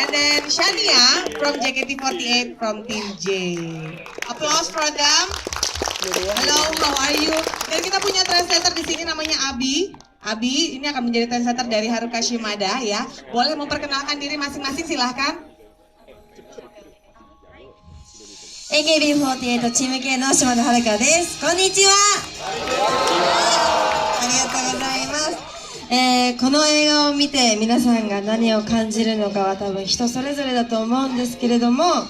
And then Shania from JKT48 from Team J. Applause for them. Hello, how are you? Dan kita punya translator di sini namanya Abi. Abi ini akan menjadi translator dari Haruka Shimada ya. Boleh memperkenalkan diri masing-masing, silahkan. AKB48 チーム系の島田遥です。こんにちは。ありがとうございます。この映画を見て皆さんが何を感じるのかは多分人それぞれだと思うんですけれども、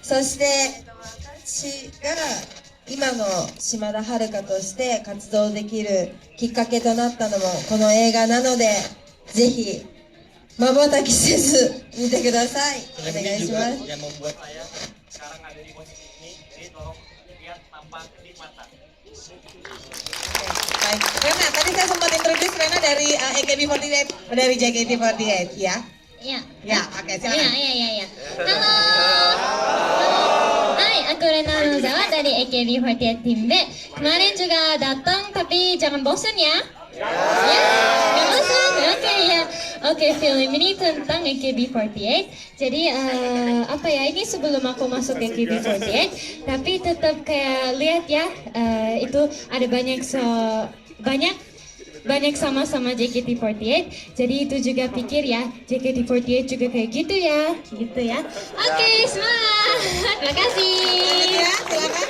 そして私が今の島田遥として活動できるきっかけとなったのもこの映画なので、ぜひ瞬きせず見てください。お願いします。Baik, Rena, tadi saya sempat introduce Rena dari AKB48, dari JKT48 ya? Iya. Ya, oke, silakan. Iya. Halo. Hai, aku Rena Nozawa dari AKB48 Team B. Kemarin juga datang, tapi jangan bosan ya. Ya, nggak bosan. Oke, ya. Oke, film ini tentang AKB48. Jadi apa ya? Ini sebelum aku masuk AKB48, tapi tetap kayak lihat ya, itu ada banyak sama-sama JKT48, jadi itu juga pikir ya, JKT48 juga kayak gitu ya. Oke, semangat. Terima kasih. Ya, silakan.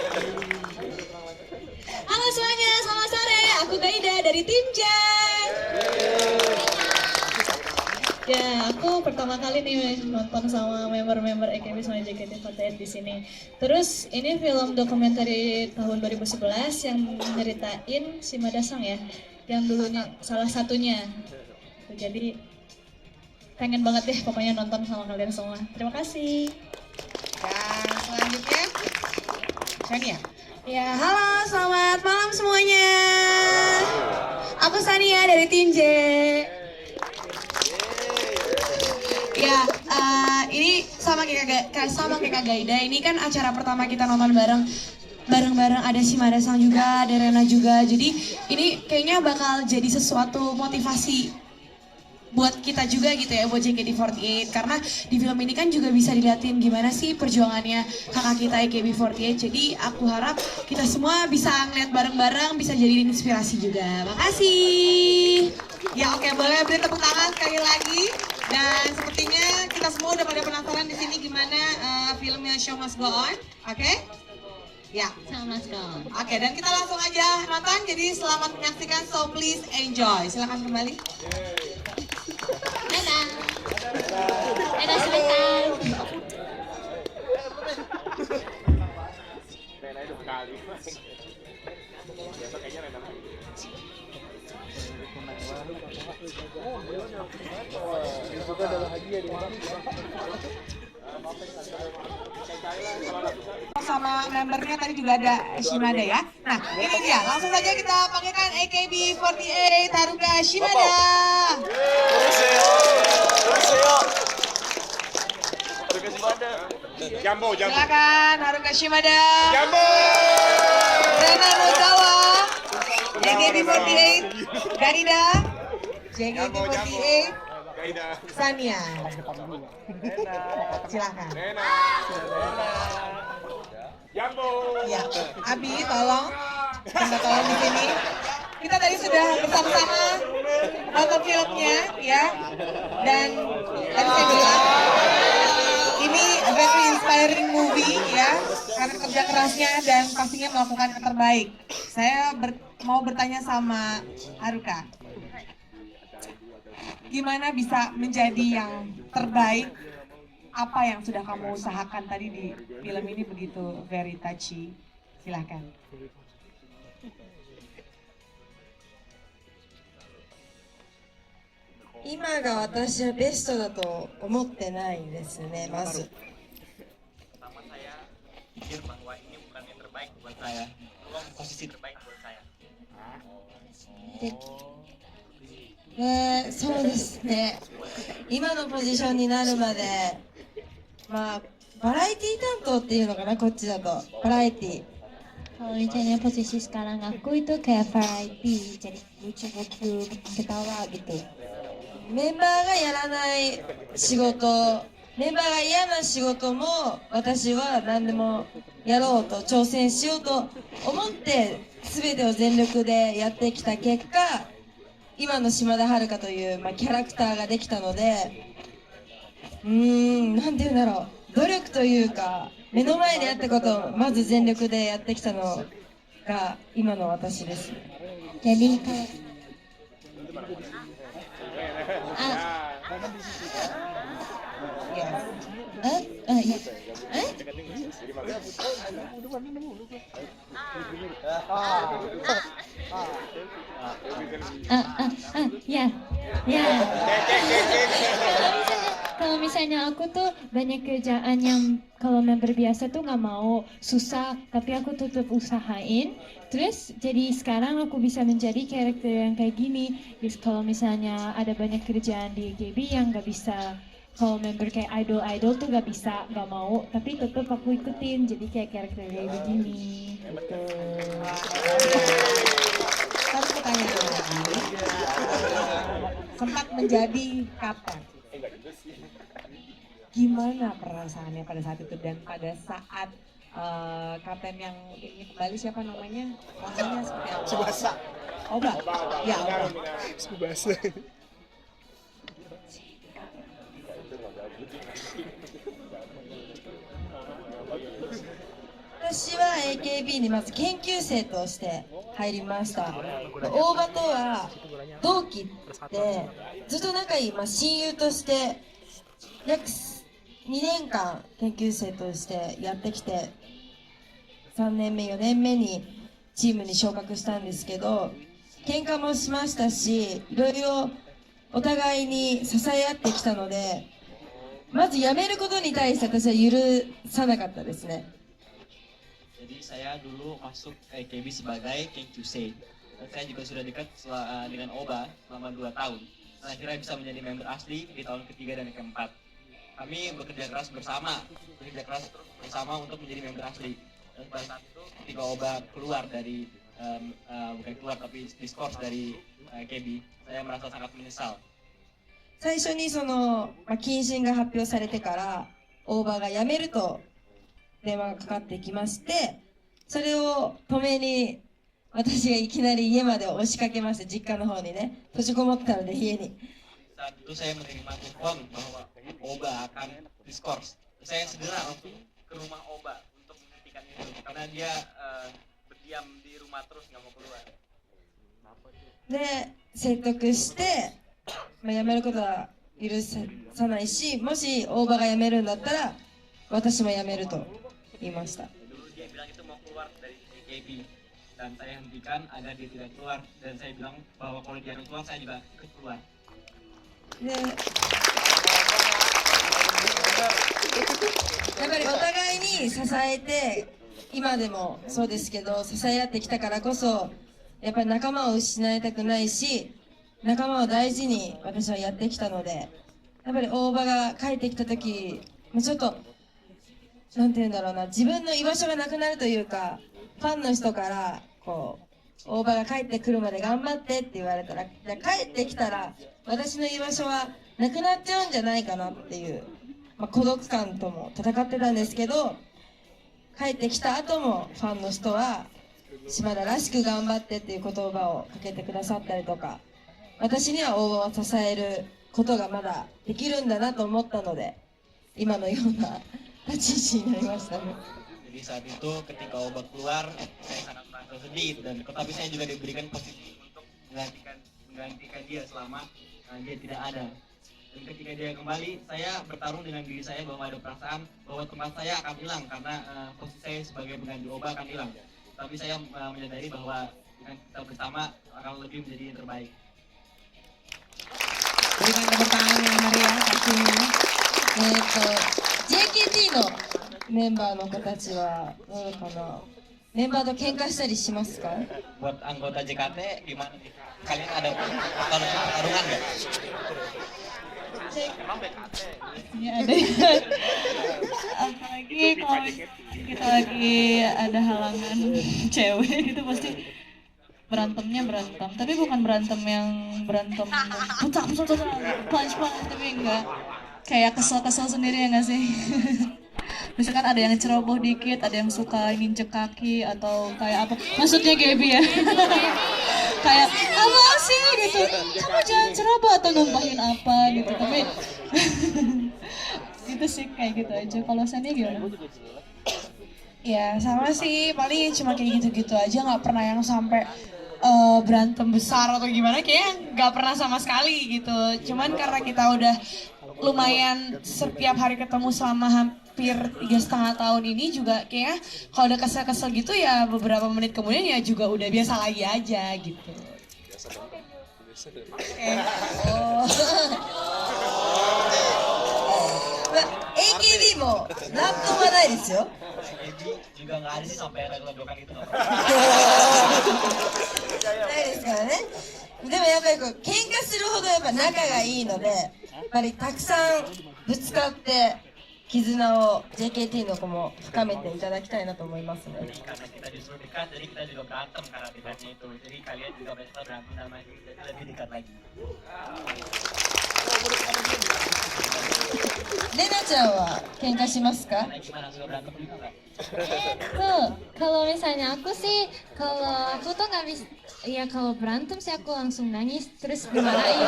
Halo semuanya, selamat sore. Aku Gaida dari Tim J. Ya, aku pertama kali nih nonton sama member-member AKB sama JKT48 di sini. Terus ini film dokumenter tahun 2011 yang nyeritain Shimada Sang ya, yang dulunya salah satunya. Jadi pengen banget deh pokoknya nonton sama kalian semua. Terima kasih. Dan selanjutnya, Shania. Ya, halo, selamat malam semuanya. Aku Sania dari Tim J. Ya, ini sama kayak Kak Gaida, ini kan acara pertama kita nonton bareng-bareng, ada Shimada Sang juga, ada Rena juga. Jadi ini kayaknya bakal jadi sesuatu motivasi buat kita juga gitu ya, buat JKT48. Karena di film ini kan juga bisa dilihatin gimana sih perjuangannya kakak kita AKB48. Jadi aku harap kita semua bisa ngeliat bareng-bareng, bisa jadi inspirasi juga. Makasih. Ya oke, boleh beri tepuk tangan sekali lagi. Dan sepertinya kita semua udah pada penasaran di sini gimana filmnya Show Must Go On. Oke? Ya. Sama Mas Go. Oke, dan kita langsung aja nonton. Jadi selamat menyaksikan, so please enjoy. Silakan kembali. Dadah. Dadah sebentar. Sama membernya tadi juga ada Shimada ya. Nah, ini dia. Langsung saja kita panggilkan AKB48 Haruka Shimada. Jambo. Silakan Haruka Shimada. Jambo. Rena Nozawa. AKB48 Gaida. JKT48 Gaida. Sania. Silakan. Rena. Jambo. Ya, Abi tolong minta tolong di sini. Kita tadi sudah bersama-sama nonton filmnya ya, dan tadi saya bilang ini very inspiring movie ya, karena kerja kerasnya dan pastinya melakukan yang terbaik. Saya mau bertanya sama Haruka, gimana bisa menjadi yang terbaik? Apa yang sudah kamu usahakan tadi di film ini begitu very touchy? Silahkan. 今が私はベストだと思ってないですね、まず。 Pertama saya pikir bahwa ini bukan yang terbaik buat saya, belum posisi terbaik buat saya. そうですね。今のポジションになるまで、まあ、バラエティ担当っていうのかな、こっちだと。バラエティ。Kalau misalnya posisi sekarang aku itu kayak variety, jadi lucu-lucu, bikin ketawa gitu. メンバーがやらない仕事、メンバーが嫌な仕事も私は何でもやろうと挑戦しようと思って全てを全力でやってきた結果、今の島田遥という、キャラクターができたので、なんて言うんだろう、努力というか目の前でやったことをまず全力でやってきたのが今の私です。 Jadi kalau ya. Ya, ya. Kalau misalnya aku tuh banyak kerjaan yang kalau member biasa tuh nggak mau, susah, tapi aku tetap usahain. Terus jadi sekarang aku bisa menjadi karakter yang kayak gini. Terus kalau misalnya ada banyak kerjaan di GB yang nggak bisa, kalau member kayak idol tuh nggak bisa, nggak mau, tapi tetap aku ikutin. Jadi kayak karakter kayak begini. Gitu. Satu pertanyaan lagi. Sempat menjadi kapten. Gimana perasaannya pada saat itu dan pada saat kapten yang ini kembali siapa namanya? Rasanya seperti apa? Subasa. Oba. Ya, Oba. Subasa. 私は AKB にまず研究生として入りました。大場とは同期でずっと仲いい、親友として約2年間研究生としてやってきて、3年目4年目にチームに昇格したんですけど、喧嘩もしましたし、いろいろお互いに支え合ってきたので、まず辞めることに対して私は許さなかったですね。 Jadi saya dulu masuk AKB sebagai Kenkyusei. Dan saya juga sudah dekat dengan Oba selama 2 tahun. Dan akhirnya bisa menjadi member asli di tahun ketiga dan keempat. Kami bekerja keras bersama untuk menjadi member asli. Dan pada saat itu ketika Oba keluar dari, bukan keluar tapi diskors dari AKB, saya merasa sangat menyesal. 最初に謹慎が発表されてから大場が辞めると電話がかかってきまして、それを止めに私がいきなり家まで押しかけまして、実家の方にね、閉じこもってたので家に。 Saat itu saya menerima telepon bahwa Oba akan diskors. Saya segera langsung ke rumah Oba untuk menghentikan itu karena dia berdiam di rumah terus nggak mau keluar. で説得して、辞めることは許さないし、もし大場が辞めるんだったら私も辞めると言いました。 Dulu dia bilang itu mau keluar dari AKB dan saya hentikan agar dia tidak keluar dan saya bilang bahwa kalau dia keluar saya juga ikut keluar. でやっぱりお互いに支えて、今でもそうですけど支え合ってきたからこそ、やっぱり仲間を失いたくないし、仲間を大事に私はやってきたので、やっぱり大場が帰ってきた時、ちょっとなんて言うんだろうな、自分の居場所がなくなるというか、ファンの人からこう大場が帰ってくるまで頑張ってって言われたら、帰ってきたら私の居場所はなくなっちゃうんじゃないかなっていう、孤独感とも戦ってたんですけど、帰ってきた後もファンの人は島田らしく頑張ってっていう言葉をかけてくださったりとか、私には大場を支えることがまだできるんだなと思ったので、今のような立ち位置になりましたね。 Jadi saat itu ketika Oba keluar saya sangat merasa sedih dan tetapi saya juga diberikan posisi untuk menggantikan dia selama dia tidak ada. Dan ketika dia kembali, saya bertarung dengan diri saya bahwa ada perasaan bahwa tempat saya akan hilang karena posisi saya sebagai pengganti Oba akan hilang. Tapi saya menyadari bahwa dengan kita bersama akan lebih menjadi yang terbaik. Berikan tepuk tangan yang meriah pastinya. JKT のメンバーの子たちはどうかな。メンバーと喧嘩したりしますか？ Buat anggota JKT gimana nih? Kalian ada pertarungan nggak? Ini ada apalagi kalau kita lagi ada halangan cewek itu pasti berantemnya berantem, tapi bukan berantem yang berantem punch punch tapi enggak kayak kesel sendiri ya nggak sih. Misalkan ada yang ceroboh dikit, ada yang suka nginjek kaki atau kayak apa, maksudnya Gaby ya. Kayak apa sih gitu, kamu jangan ceroboh atau numpahin apa gitu, tapi gitu sih, kayak gitu aja. Kalau Sania gimana? Ya sama sih, paling cuma kayak gitu-gitu aja, nggak pernah yang sampai berantem besar atau gimana, kayaknya nggak pernah sama sekali gitu. Cuman karena kita udah lumayan setiap hari ketemu selama hampir 3,5 tahun ini juga, kayaknya kalau udah kesel-kesel gitu ya beberapa menit kemudian ya juga udah biasa lagi aja gitu. Oh. AKB もなんともないですよ。 Jadi juga nggak ada sih sampai ada gelondokan itu. ないですからね。でもやっぱりこう喧嘩するほどやっぱ仲がいいので、やっぱりたくさんぶつかって絆を JKT の子も深めていただきたいなと思いますね。 Karena kita justru dekat, jadi kita juga berantem karena dekatnya itu. Jadi kalian juga besok berantem sama kita lebih dekat lagi. レナちゃんは喧嘩しますか？ Nah, gimana, suka berantem juga nggak? Kalau misalnya aku sih, kalau aku tuh nggak bisa, ya kalau berantem sih aku langsung nangis terus dimarahin.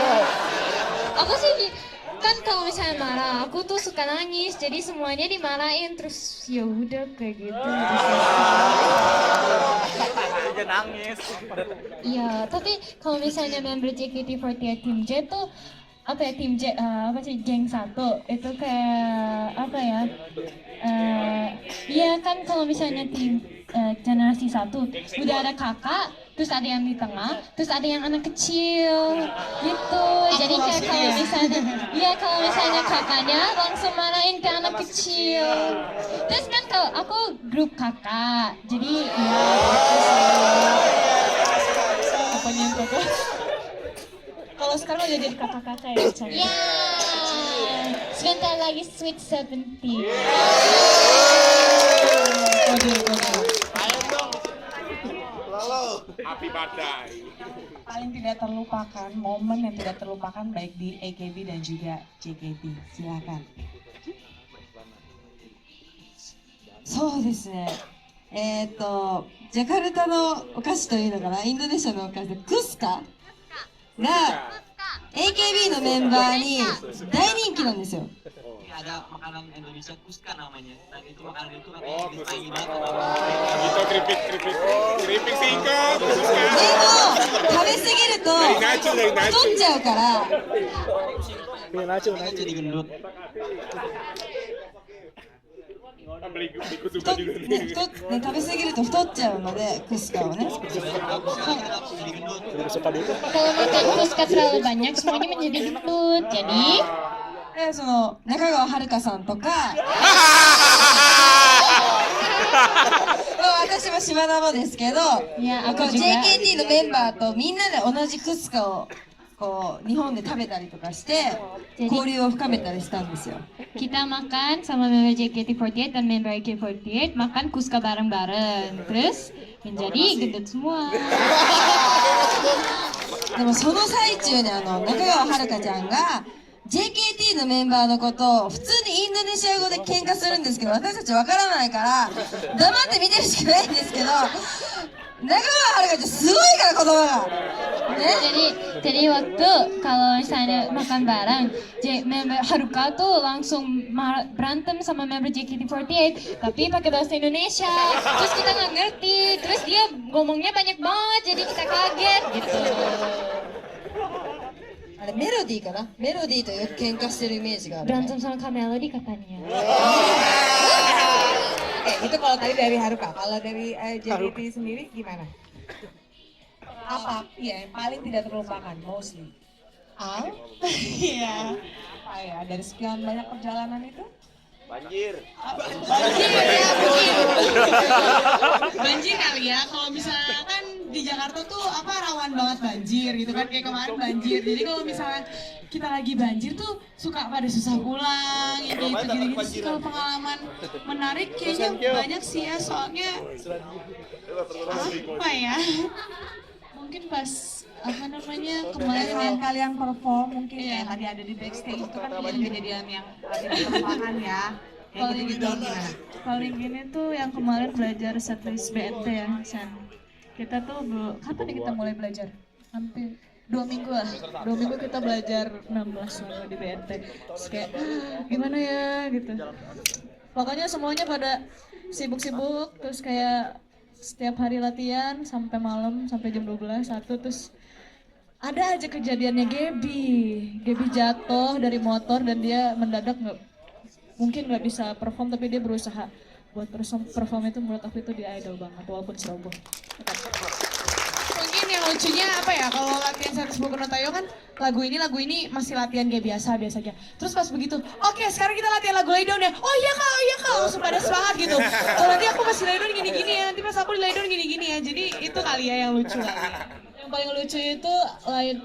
Aku sih kan kalau misalnya marah, aku tuh suka nangis, jadi semuanya dimarahin terus ya udah kayak gitu. Aja nangis. Iya, tapi kalau misalnya member JKT48 Tim J tuh apa ya, tim J apa sih, geng satu itu kayak apa ya, iya kan kalau misalnya tim generasi satu udah ada kakak, terus ada yang di tengah, terus ada yang anak kecil gitu. Jadi kayak kalau misalnya, iya kalau misalnya kakaknya langsung marahin ke anak kecil. Terus kan kalau aku grup kakak, jadi ya Apanya yang kakak? Kalau sekarang udah jadi kakak-kakak ya, Chan? ya sebentar lagi Sweet 70. Api badai. Paling tidak terlupakan, momen yang tidak terlupakan baik di AKB dan juga JKT. Silakan. そうですね。ジャカルタのお菓子というのかな、インドネシアのお菓子でクスカが AKB のメンバーに大人気なんですよ。 Ini ada makanan Indonesia Kuska namanya. Dan itu makanan itu katanya Oh, disaingi banget sama Gitu keripik singkat. でも食べ過ぎると太っちゃうから、 Mereka jadi gendut. Beli suka juga ね、食べ過ぎると太っちゃうのでクスカをね。 Jadi gendut. Kalau makan Kuska terlalu banyak semuanya menjadi gendut. Jadi でその中川遥さんとか私も島田もですけど、いやこうaku juga. JKT のメンバーとみんなで同じクスカをこう日本で食べたりとかして交流を深めたりしたんですよ。 kita makan sama member JKT48 dan member AK48 makan Kuska bareng-bareng. Terus menjadi gendut semua. でもその最中に中川遥ちゃんが JKT のメンバーのことを普通にインドネシア語で喧嘩するんですけど、私たちわからないから黙って見てるしかないんですけど、中川遥ちゃんすごいから言葉がね。 Jadi waktu kalau misalnya makan bareng, member Haruka tuh langsung berantem sama member JKT48, tapi pakai bahasa Indonesia. Terus kita nggak ngerti, terus dia ngomongnya banyak banget, jadi kita kaget gitu. あれメロディーかな、メロディーとよく喧嘩してるイメージがある、ね。 Berantem sama Kak Melody katanya. Itu kalau tadi dari Haruka, kalau dari JKT sendiri gimana? Apa? Iya, yang paling tidak terlupakan, mostly. Iya. Apa ya, dari sekian banyak perjalanan itu, Banjir ya mungkin. Banjir kali ya. Kalau misalkan di Jakarta tuh apa rawan banget banjir gitu kan, kayak kemarin banjir. Jadi kalau misalkan kita lagi banjir tuh suka pada susah pulang ini itu gitu-gitu sih. Kalau pengalaman menarik kayaknya banyak sih ya, soalnya apa ya? Mungkin pas apa namanya kemarin yang Kalian perform mungkin ya tadi ada di backstage itu kan kejadian yang ada di lapangan ya. Kayak gitu gimana? paling ini tuh yang kemarin belajar setlist BNT ya, San. Kita tuh kapan nih kita mulai belajar? Hampir 2 minggu lah. 2 minggu kita belajar 16 lagu di BNT. Terus kayak gimana ya gitu. Pokoknya semuanya pada sibuk-sibuk, terus kayak setiap hari latihan sampai malam sampai jam 12 1, terus ada aja kejadiannya Gaby jatuh dari motor dan dia mendadak mungkin nggak bisa perform, tapi dia berusaha buat perform. Itu menurut aku itu dia idol banget walaupun ceroboh. Mungkin yang lucunya apa ya, kalau latihan Setlist Boku no Tayo kan lagu ini masih latihan kayak biasa aja. Terus pas begitu, oke sekarang kita latihan lagu Lay Down ya. Oh iya kak, langsung pada semangat gitu. Oh nanti aku masih Lay Down gini-gini ya, nanti pas aku di Lay Down gini-gini ya. Jadi itu kali ya yang lucu kali ya. Yang paling lucu itu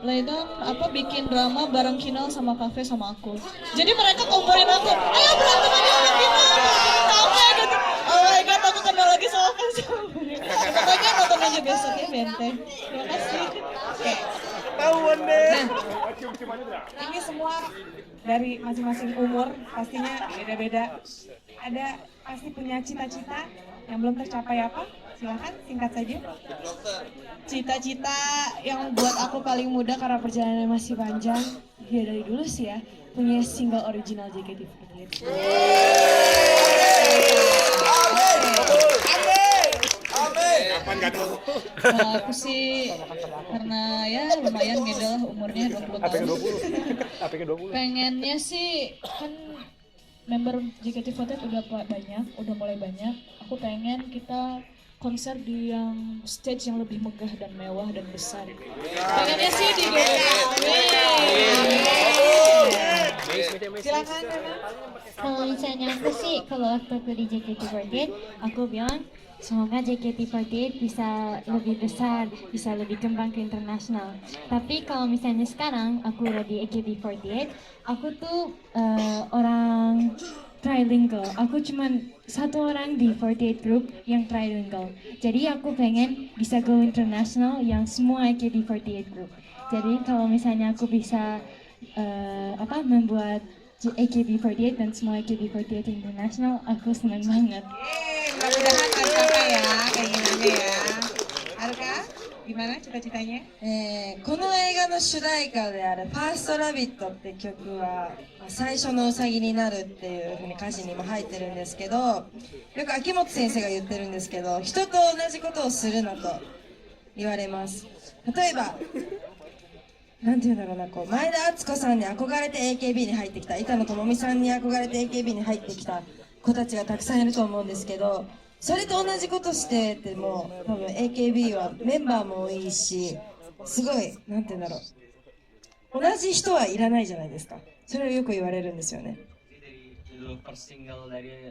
Laidon apa bikin drama bareng Kinal sama Cafe sama aku. Jadi mereka komporin aku, ayo berantem aja sama Kinal. Sampai gitu. Oh my god, aku kenal lagi sama fans. Pokoknya nonton aja besok ya Bente. Terima kasih. Ini semua dari masing-masing umur pastinya beda-beda. Ada pasti punya cita-cita yang belum tercapai apa? Silahkan singkat saja. Cita-cita yang buat aku paling muda karena perjalanannya masih panjang, ya dari dulu sih ya, punya single original JKT48. Kapan nggak tahu. Kalau aku sih karena ya lumayan middle lah umurnya 20 tahun. Pengennya sih kan member JKT48 udah mulai banyak. Aku pengen kita konser di yang stage yang lebih megah dan mewah dan besar. Pengennya sih di GKT. Silakan. Kalau misalnya aku sih, kalau waktu aku di JKT48, aku bilang semoga JKT48 bisa lebih besar, bisa lebih kembang ke internasional. Tapi kalau misalnya sekarang aku udah di AKB48, aku tuh orang trilingual. Aku cuman satu orang di 48 group yang trilingual. Jadi aku pengen bisa go international yang semua AKB48 group. Jadi kalau misalnya aku bisa membuat AKB48 dan semua AKB48 internasional, aku senang banget. Mudah-mudahan tercapai ya keinginannya ya. Haruka, gimana cita-citanya? この映画の主題歌である「ファーストラビット」って曲は最初のウサギになるっていうふうに歌詞にも入ってるんですけど、よく秋元先生が言ってるんですけど、人と同じことをするなと言われます。例えばなんていうんだろうな、こう前田敦子さんに憧れて AKB に入ってきた、板野友美さんに憧れて AKB に入ってきた子たちがたくさんいると思うんですけど、それと同じことしてても多分 AKB はメンバーも多いし、すごいなんていうんだろう、同じ人はいらないじゃないですか。それをよく言われるんですよね。 Dari judul first single dari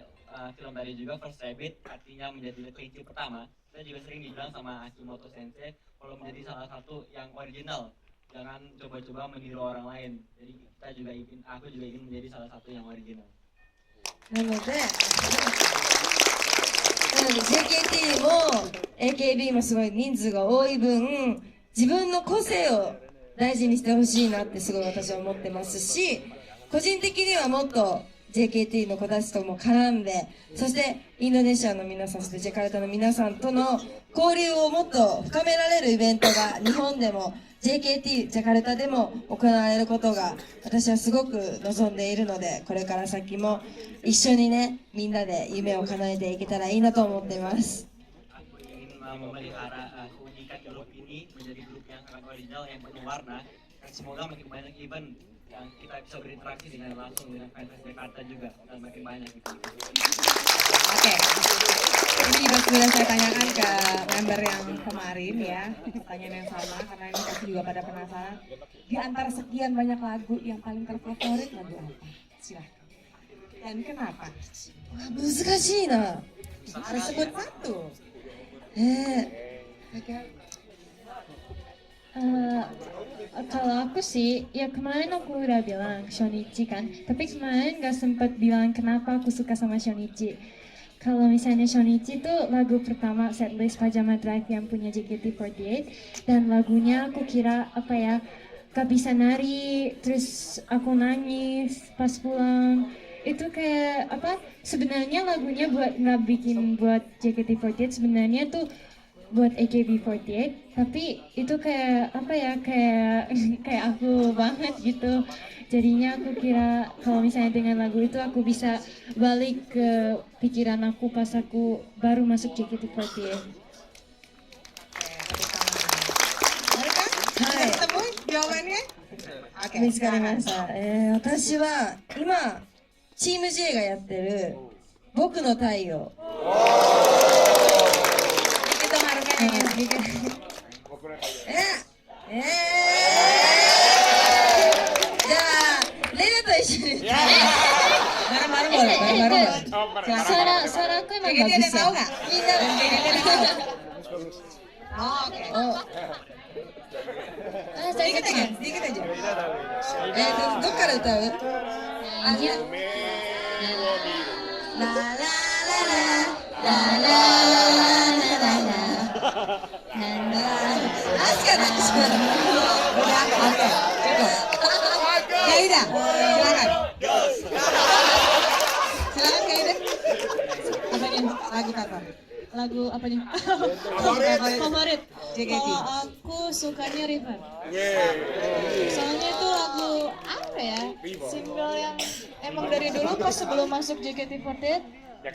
film tadi juga First Rabbit, artinya menjadi kelinci pertama. Saya juga sering dibilang sama Akimoto Sensei kalau menjadi salah satu yang original, jangan coba-coba meniru orang lain. Jadi aku juga ingin menjadi salah satu yang original. なので JKT も AKB もすごい人数が多い分、自分の個性を大事にしてほしいなってすごい私は思ってますし、個人的にはもっと JKT の子たちとも絡んで、そしてインドネシアの皆さん、そしてジャカルタの皆さんとの交流をもっと深められるイベントが日本でも JKT ジャカルタでも行われることが私はすごく望んでいるので、これから先も一緒にね、みんなで夢を叶えていけたらいいなと思っています。 Aku ingin memelihara keunikan grup ini menjadi grup yang sangat original, yang penuh warna, dan semoga makin banyak event yang kita bisa berinteraksi dengan langsung dengan fans Jakarta juga, dan makin banyak gitu. Oke. Ini juga sudah saya tanyakan ke member yang kemarin ya, pertanyaan yang sama karena ini pasti juga pada penasaran. Di antara sekian banyak lagu yang paling terfavorit lagu apa? Silahkan. dan kenapa? Wah, 難しいな。 Harus sebut satu. Kalau aku sih, ya kemarin aku udah bilang Shonichi kan, tapi kemarin gak sempat bilang kenapa aku suka sama Shonichi. Kalau misalnya Shonichi itu lagu pertama setlist Pajama Drive yang punya JKT48, dan lagunya aku kira apa ya, gak bisa nari, terus aku nangis pas pulang. Itu kayak apa? Sebenarnya lagunya buat nggak bikin buat JKT48, sebenarnya tuh buat AKB48, tapi itu kayak apa ya, kayak kayak aku banget gitu. Jadinya aku kira kalau misalnya dengan lagu itu aku bisa balik ke pikiran aku pas aku baru masuk JKT48. Mereka sudah ketemu jawabannya? Oke. 見つかりました。私は今チーム J がやってる僕の太陽。 Itu harganya. Eh, じゃあレナと一緒に。 Bareng-bareng boleh, bareng-bareng boleh. Sarah, Sarah aku emang JKT ada bagus tahu ya. nggak? Minda. JKT ada tahu? Oh, oke. Oh, Sedikit aja, sedikit aja. どっから歌う？あ、いや。 La la la la, la la la la la. Aska, Aska. Udah, oke, cukup. Kaida, silakan. Silakan Kaida. Apanya? Lagu apa? Lagu apanya? Favorit. JKT. Kalau aku sukanya River. Soalnya itu lagu apa ya? Single yang emang dari dulu pas sebelum masuk JKT48,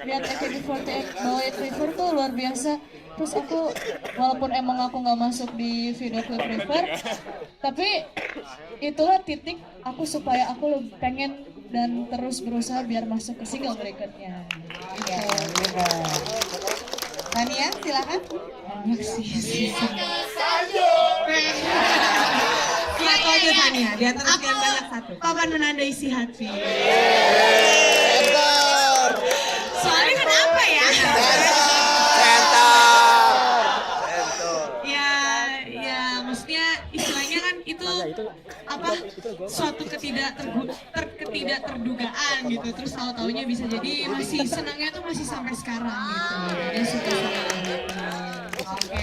lihat AKB48 bawain River tuh luar biasa. Terus aku walaupun emang aku nggak masuk di video klip River, tapi itulah titik aku supaya aku pengen dan terus berusaha biar masuk ke single berikutnya. Iya, bener. Tania, silakan. Banyak sih. Siapa aja Tania? Di antara sekian banyak satu. Papan menandai si hati. Soalnya kenapa ya? Ya, maksudnya istilahnya kan itu apa? Suatu ketidakterdugaan gitu. Terus tahu-taunya bisa jadi masih senangnya tuh masih sampai sekarang gitu. Dan suka sama ini. Oke.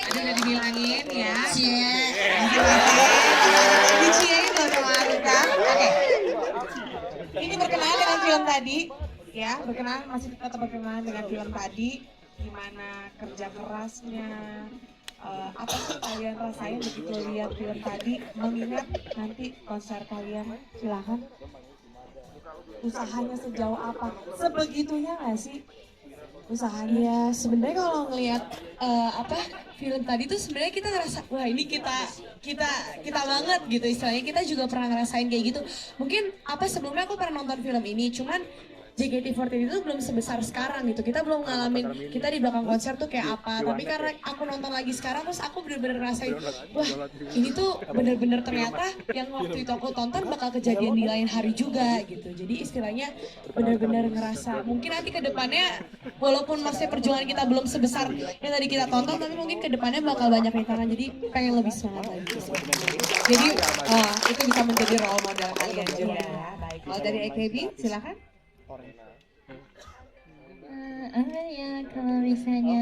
Tadi udah dibilangin ya. Cie. Diciein loh sama Arita. Oke. Ini berkenaan dengan film tadi, ya, berkenaan masih tetap berkenaan dengan film tadi, gimana kerja kerasnya, apa sih kalian rasain begitu lihat film tadi, mengingat nanti konser kalian, silahkan. Usahanya sejauh apa? Sebegitunya nggak sih usahanya? Ya sebenarnya kalau ngelihat apa film tadi tuh sebenarnya kita ngerasa wah ini kita banget gitu istilahnya, kita juga pernah ngerasain kayak gitu. Mungkin apa sebelumnya aku pernah nonton film ini, cuman JKT48 itu belum sebesar sekarang gitu. Kita belum ngalamin kita di belakang konser tuh kayak apa. Tapi karena aku nonton lagi sekarang, terus aku bener-bener rasain, wah ini tuh bener-bener ternyata yang waktu itu aku tonton bakal kejadian di lain hari juga gitu. Jadi istilahnya bener-bener ngerasa mungkin nanti ke depannya walaupun masih perjuangan kita belum sebesar yang tadi kita tonton, tapi mungkin ke depannya bakal banyak rintangan. Jadi pengen lebih semangat lagi sih. Jadi itu bisa menjadi role model kalian juga ya. Baik, kalau dari AKB silakan. Apa ya kalau misalnya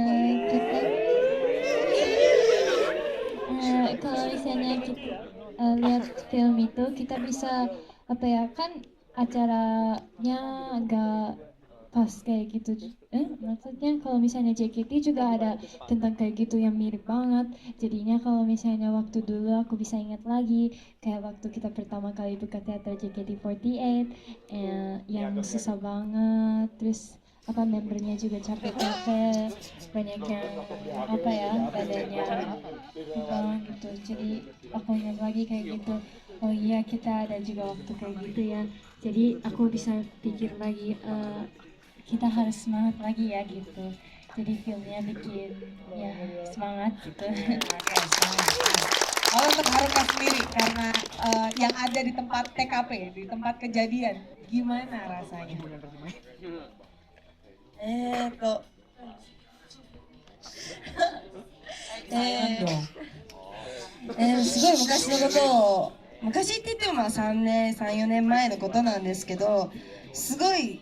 kita lihat film itu kita bisa apa ya, kan acaranya agak pas kayak gitu. Maksudnya kalau misalnya JKT juga ada tentang kayak gitu yang mirip banget. Jadinya kalau misalnya waktu dulu aku bisa ingat lagi kayak waktu kita pertama kali buka teater JKT48 yang susah banget, terus apa membernya juga capek-capek, banyak yang apa ya badannya bang gitu. Jadi aku ingat lagi kayak gitu, oh iya kita ada juga waktu kayak gitu ya. Jadi aku bisa pikir lagi kita harus semangat lagi ya gitu. Jadi filmnya bikin ya semangat gitu. Oke, semangat. Kalau untuk Haruka sendiri, karena yang ada di tempat TKP, di tempat kejadian, Gimana rasanya? すごい昔のことを、昔って言ってもまあ3年、3、4年前のことなんですけど、すごい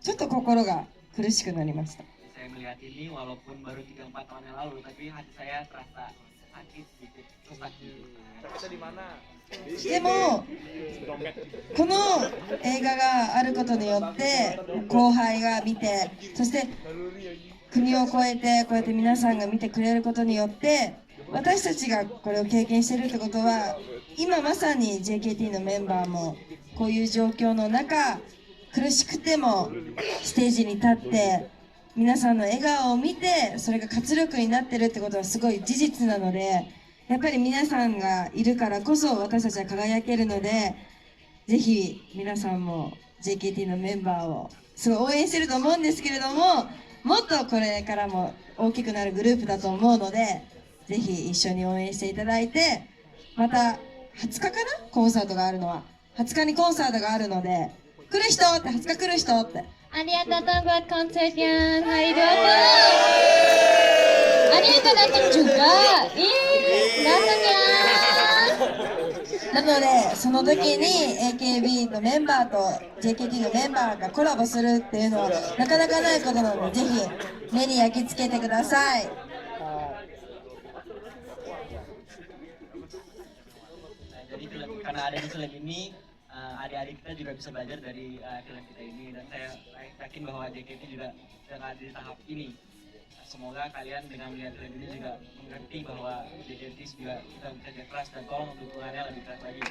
ちょっと心が苦しくなりました。 Saya melihat ini walaupun baru 3-4 tahun yang lalu, tapi hati saya terasa sakit sedikit, sesak. でもこの映画があることによって後輩が見て、そして国を越えてこうやって皆さんが見てくれることによって、私たちがこれを経験してるってことは、今まさに JKT のメンバーもこういう状況の中、苦しくてもステージに立って皆さんの笑顔を見て、それが活力になってるってことはすごい事実なので、やっぱり皆さんがいるからこそ私たちは輝けるので、ぜひ皆さんも JKT のメンバーをすごい応援してると思うんですけれども、もっとこれからも大きくなるグループだと思うので、ぜひ一緒に応援していただいて、また20日かな、コンサートがあるのは。20日にコンサートがあるので、来る人って、20日来る人って。 Datang buat konser yang hari 20. Ada datang juga. Datang ya. なので、その時に AKB のメンバーと JKT のメンバーがコラボするっていうのはなかなかないことなので、ぜひ目に焼き付けてください。 Jadi karena ada di film ini, adik-adik kita juga bisa belajar dari film kita ini, dan saya yakin bahwa JKT juga sedang ada di tahap ini. Semoga kalian dengan melihat film ini juga mengerti bahwa JKT juga sedang bekerja keras, dan tolong dukungannya lebih keras lagi.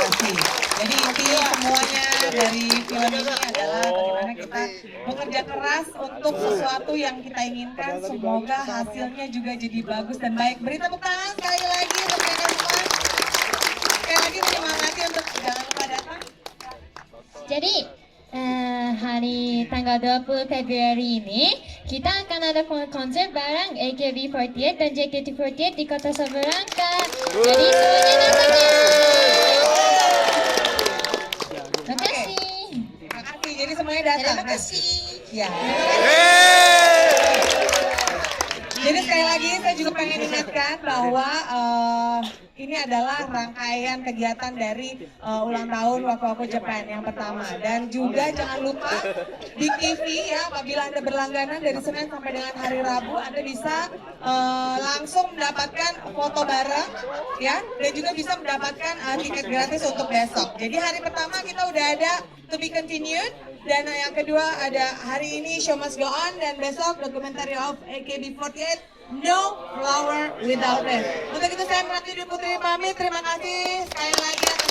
Kasih. Jadi inti semuanya dari film ini adalah bagaimana kita bekerja keras untuk sesuatu yang kita inginkan. Semoga hasilnya juga jadi bagus dan baik. Beri tepuk tangan sekali lagi untuk mereka semua. Sekali lagi terima kasih untuk jangan lupa datang. Jadi hari tanggal 20 Februari ini kita akan ada konser bareng AKB48 dan JKT48 di Kota Sablangka. Jadi semuanya datang ya. Terima kasih. Terima kasih. Jadi semuanya datang. Terima kasih. Ya. Jadi sekali lagi saya juga pengen ingatkan bahwa ini adalah rangkaian kegiatan dari ulang tahun Waku Waku Japan yang pertama, dan juga jangan lupa di TV ya, apabila Anda berlangganan dari Senin sampai dengan hari Rabu, Anda bisa langsung mendapatkan foto bareng ya, dan juga bisa mendapatkan tiket gratis untuk besok. Jadi hari pertama kita udah ada To Be Continued, dan yang kedua ada hari ini Show Must Go On, dan besok Documentary of AKB48 No Flower Without It. Untuk itu saya Melati Dwi Putri pamit, terima kasih sekali lagi.